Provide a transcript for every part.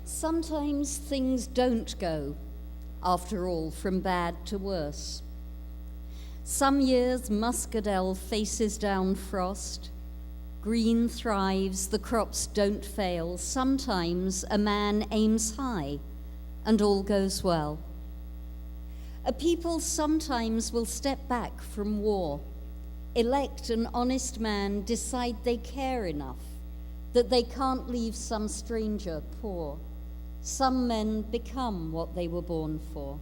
Sometimes things don't go, after all, from bad to worse. Some years muscadel faces down frost. Green thrives, the crops don't fail. Sometimes a man aims high and all goes well. A people sometimes will step back from war, elect an honest man, decide they care enough, that they can't leave some stranger poor. Some men become what they were born for.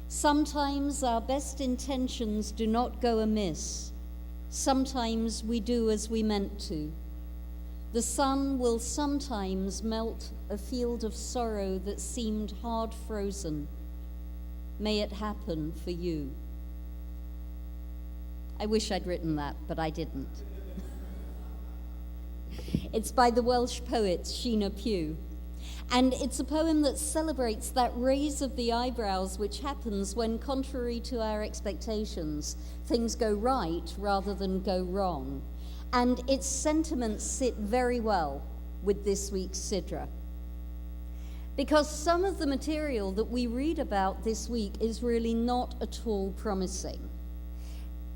Sometimes our best intentions do not go amiss. Sometimes we do as we meant to. The sun will sometimes melt a field of sorrow that seemed hard frozen. May it happen for you. I wish I'd written that, but I didn't. It's by the Welsh poet Sheena Pugh. And it's a poem that celebrates that raise of the eyebrows which happens when, contrary to our expectations, things go right rather than go wrong. And its sentiments sit very well with this week's Sidra. Because some of the material that we read about this week is really not at all promising.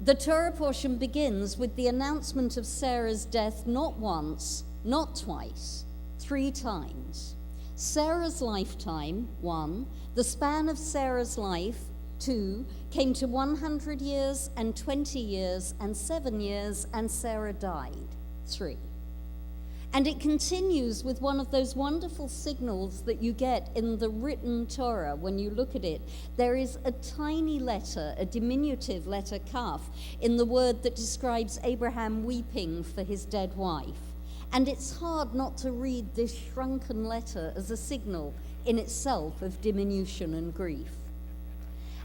The Torah portion begins with the announcement of Sarah's death not once, not twice, 3 times. Sarah's lifetime, 1, the span of Sarah's life, 2, came to 100 years and 20 years and 7 years, and Sarah died, 3. And it continues with one of those wonderful signals that you get in the written Torah when you look at it. There is a tiny letter, a diminutive letter, kaf, in the word that describes Abraham weeping for his dead wife. And it's hard not to read this shrunken letter as a signal in itself of diminution and grief.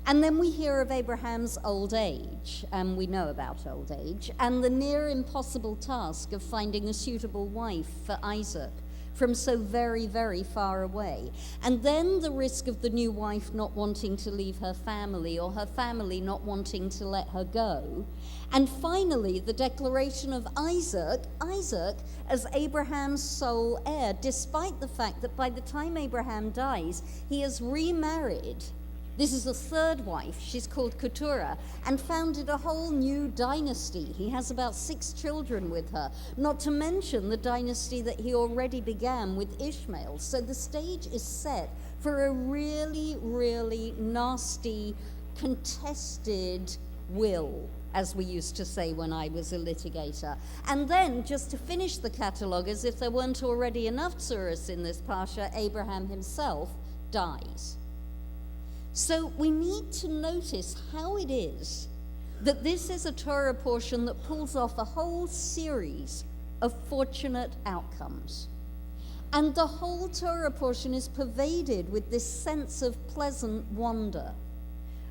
And then we hear of Abraham's old age, and we know about old age, and the near impossible task of finding a suitable wife for Isaac from so very, very far away. And then the risk of the new wife not wanting to leave her family, or her family not wanting to let her go. And finally, the declaration of Isaac as Abraham's sole heir, despite the fact that by the time Abraham dies, he has remarried. This is the 3rd wife, she's called Keturah, and founded a whole new dynasty. He has about 6 children with her, not to mention the dynasty that he already began with Ishmael. So the stage is set for a really, really nasty, contested will, as we used to say when I was a litigator. And then, just to finish the catalogue, as if there weren't already enough tsuras in this parsha, Abraham himself dies. So we need to notice how it is that this is a Torah portion that pulls off a whole series of fortunate outcomes. And the whole Torah portion is pervaded with this sense of pleasant wonder,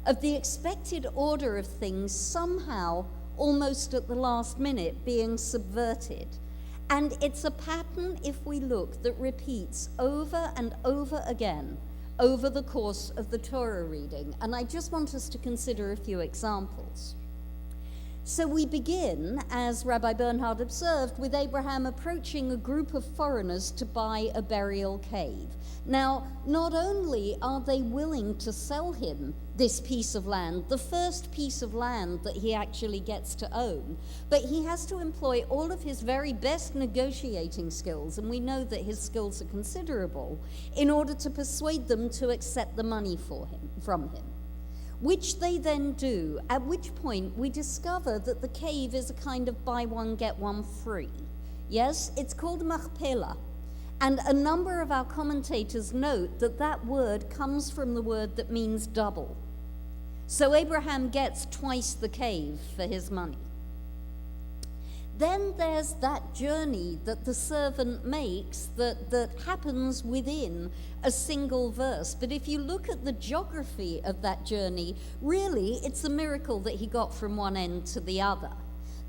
of the expected order of things somehow, almost at the last minute, being subverted. And it's a pattern, if we look, that repeats over and over again over the course of the Torah reading. And I just want us to consider a few examples. So we begin, as Rabbi Bernhard observed, with Abraham approaching a group of foreigners to buy a burial cave. Now, not only are they willing to sell him this piece of land, the first piece of land that he actually gets to own, but he has to employ all of his very best negotiating skills, and we know that his skills are considerable, in order to persuade them to accept the money from him. Which they then do, at which point we discover that the cave is a kind of buy one, get one free. Yes, it's called machpelah. And a number of our commentators note that that word comes from the word that means double. So Abraham gets twice the cave for his money. Then there's that journey that the servant makes that happens within a single verse. But if you look at the geography of that journey, really it's a miracle that he got from one end to the other.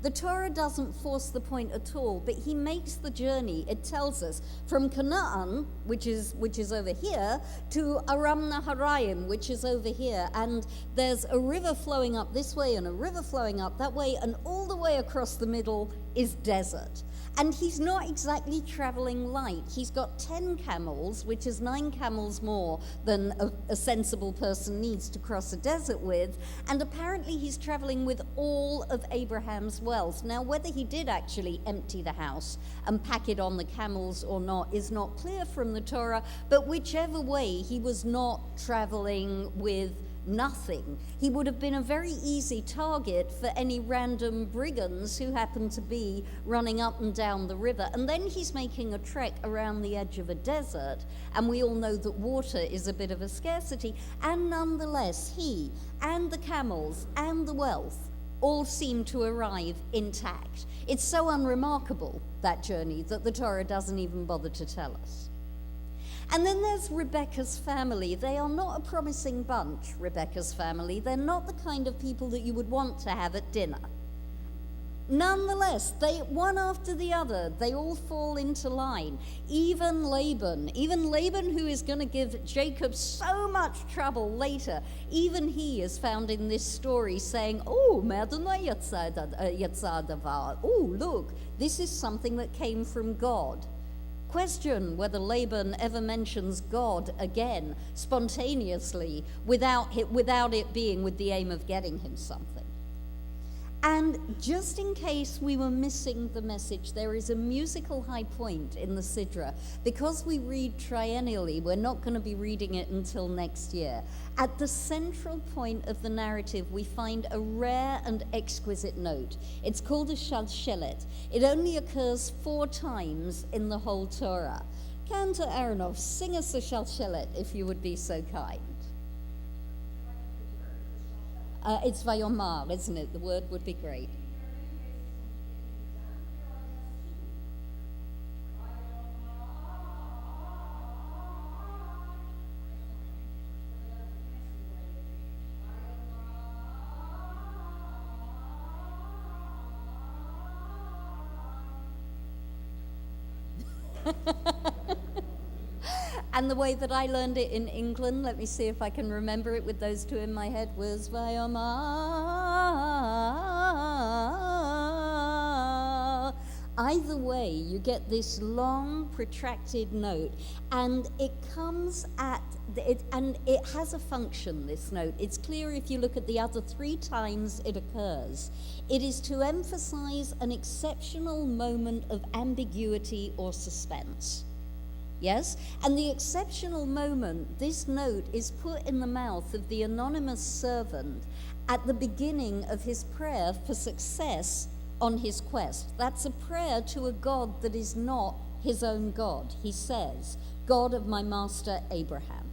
The Torah doesn't force the point at all, but he makes the journey, it tells us, from Canaan, which is over here, to Aram Naharaim, which is over here. And there's a river flowing up this way and a river flowing up that way, and all the way across the middle is desert. And he's not exactly traveling light. He's got 10 camels, which is 9 camels more than a sensible person needs to cross a desert with. And apparently he's traveling with all of Abraham's wealth. Now, whether he did actually empty the house and pack it on the camels or not is not clear from the Torah, but whichever way, he was not traveling with nothing. He would have been a very easy target for any random brigands who happen to be running up and down the river. And then he's making a trek around the edge of a desert, and we all know that water is a bit of a scarcity, and nonetheless he and the camels and the wealth all seem to arrive intact. It's so unremarkable, that journey, that the Torah doesn't even bother to tell us. And then there's Rebecca's family. They are not a promising bunch, Rebecca's family. They're not the kind of people that you would want to have at dinner. Nonetheless, they, one after the other, they all fall into line. Even Laban, who is going to give Jacob so much trouble later, even he is found in this story saying, oh, look, this is something that came from God. Question whether Laban ever mentions God again, spontaneously, without it being with the aim of getting him something. And just in case we were missing the message, there is a musical high point in the Sidra. Because we read triennially, we're not going to be reading it until next year. At the central point of the narrative, we find a rare and exquisite note. It's called a shalshelet. It only occurs 4 times in the whole Torah. Cantor Aronoff, sing us a shalshelet if you would be so kind. It's Vayomar, isn't it? The word would be great. And the way that I learned it in England, let me see if I can remember it with those 2 in my head, was Vayomar. Either way, you get this long, protracted note, and it comes at it, and it has a function, this note. It's clear if you look at the other 3 times it occurs. It is to emphasize an exceptional moment of ambiguity or suspense. Yes? And the exceptional moment, this note is put in the mouth of the anonymous servant at the beginning of his prayer for success on his quest. That's a prayer to a God that is not his own God. He says, God of my master Abraham.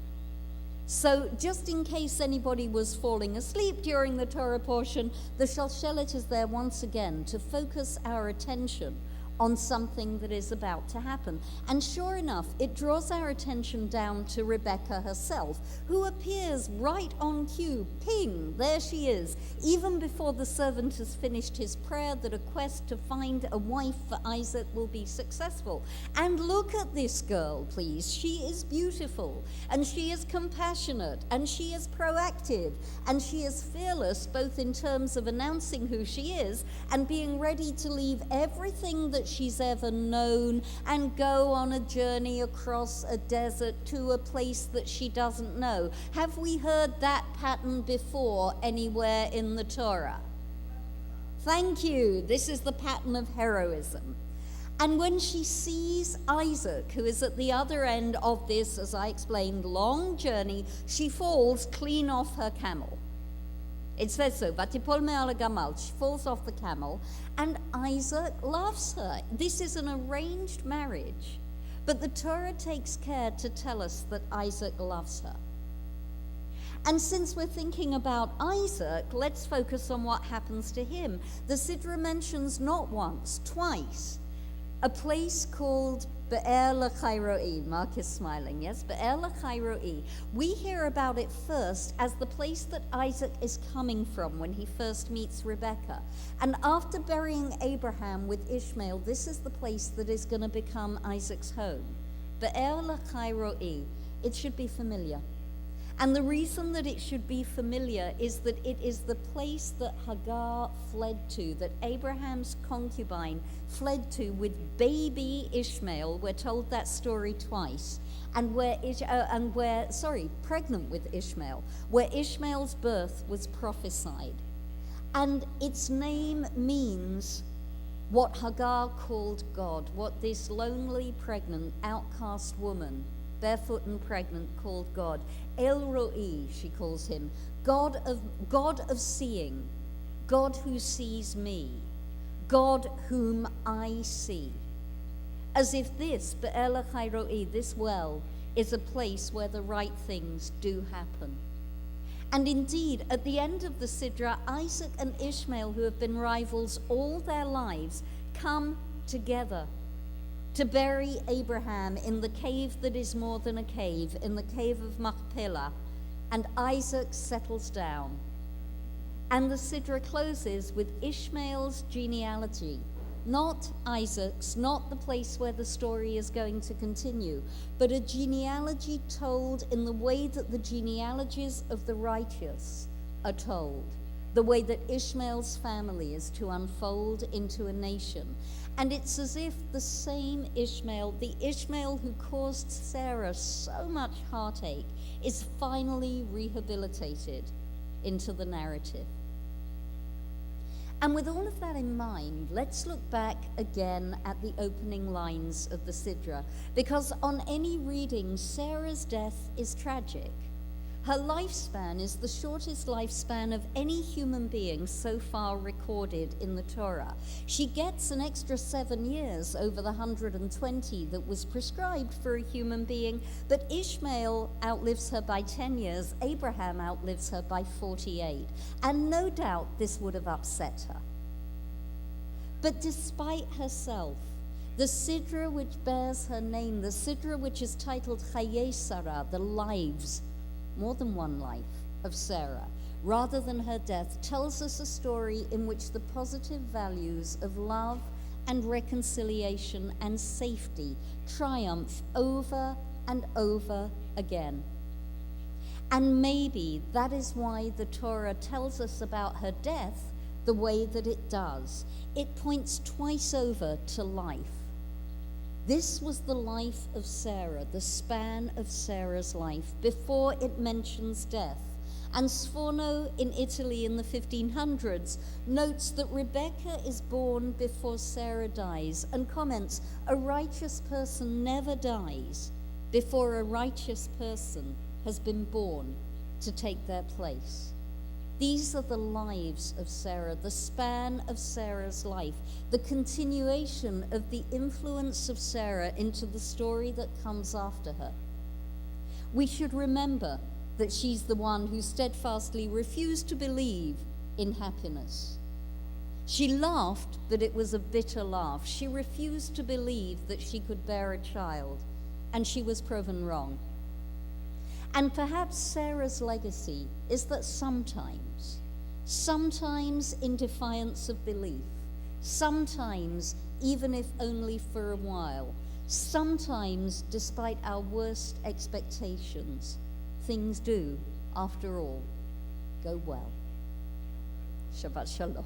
So just in case anybody was falling asleep during the Torah portion, the Shalshelet is there once again to focus our attention on something that is about to happen. And sure enough, it draws our attention down to Rebecca herself, who appears right on cue. Ping, there she is, even before the servant has finished his prayer that a quest to find a wife for Isaac will be successful. And look at this girl, please. She is beautiful, and she is compassionate, and she is proactive, and she is fearless, both in terms of announcing who she is and being ready to leave everything that she's ever known and go on a journey across a desert to a place that she doesn't know. Have we heard that pattern before anywhere in the Torah? Thank you. This is the pattern of heroism. And when she sees Isaac, who is at the other end of this, as I explained, long journey, she falls clean off her camel. It says so, Vatipol me'al gamal, she falls off the camel, and Isaac loves her. This is an arranged marriage, but the Torah takes care to tell us that Isaac loves her. And since we're thinking about Isaac, let's focus on what happens to him. The Sidra mentions not once, twice, a place called Be'er Lachairoi. Mark is smiling, yes? Be'er Lachairoi. We hear about it first as the place that Isaac is coming from when he first meets Rebekah. And after burying Abraham with Ishmael, this is the place that is going to become Isaac's home. Be'er Lachairoi. It should be familiar. And the reason that it should be familiar is that it is the place that Hagar fled to, that Abraham's concubine fled to with baby Ishmael. We're told that story twice. And pregnant with Ishmael, where Ishmael's birth was prophesied. And its name means what Hagar called God, what this lonely, pregnant, outcast woman, barefoot and pregnant, called God. El Roi, she calls him, God of seeing, God who sees me, God whom I see. As if this, Be'er Lachai Roi, this well, is a place where the right things do happen. And indeed, at the end of the Sidra, Isaac and Ishmael, who have been rivals all their lives, come together to bury Abraham in the cave that is more than a cave, in the cave of Machpelah, and Isaac settles down. And the Sidra closes with Ishmael's genealogy, not Isaac's, not the place where the story is going to continue, but a genealogy told in the way that the genealogies of the righteous are told, the way that Ishmael's family is to unfold into a nation. And it's as if the same Ishmael, the Ishmael who caused Sarah so much heartache, is finally rehabilitated into the narrative. And with all of that in mind, let's look back again at the opening lines of the Sidra, because on any reading, Sarah's death is tragic. Her lifespan is the shortest lifespan of any human being so far recorded in the Torah. She gets an extra 7 years over the 120 that was prescribed for a human being, but Ishmael outlives her by 10 years, Abraham outlives her by 48, and no doubt this would have upset her. But despite herself, the Sidra which bears her name, the Sidra which is titled Chayei Sarah, the lives, more than one life, of Sarah, rather than her death, tells us a story in which the positive values of love and reconciliation and safety triumph over and over again. And maybe that is why the Torah tells us about her death the way that it does. It points twice over to life. This was the life of Sarah, the span of Sarah's life, before it mentions death. And Sforno in Italy in the 1500s notes that Rebecca is born before Sarah dies and comments, a righteous person never dies before a righteous person has been born to take their place. These are the lives of Sarah, the span of Sarah's life, the continuation of the influence of Sarah into the story that comes after her. We should remember that she's the one who steadfastly refused to believe in happiness. She laughed, but it was a bitter laugh. She refused to believe that she could bear a child, and she was proven wrong. And perhaps Sarah's legacy is that sometimes in defiance of belief, sometimes even if only for a while, sometimes despite our worst expectations, things do, after all, go well. Shabbat Shalom.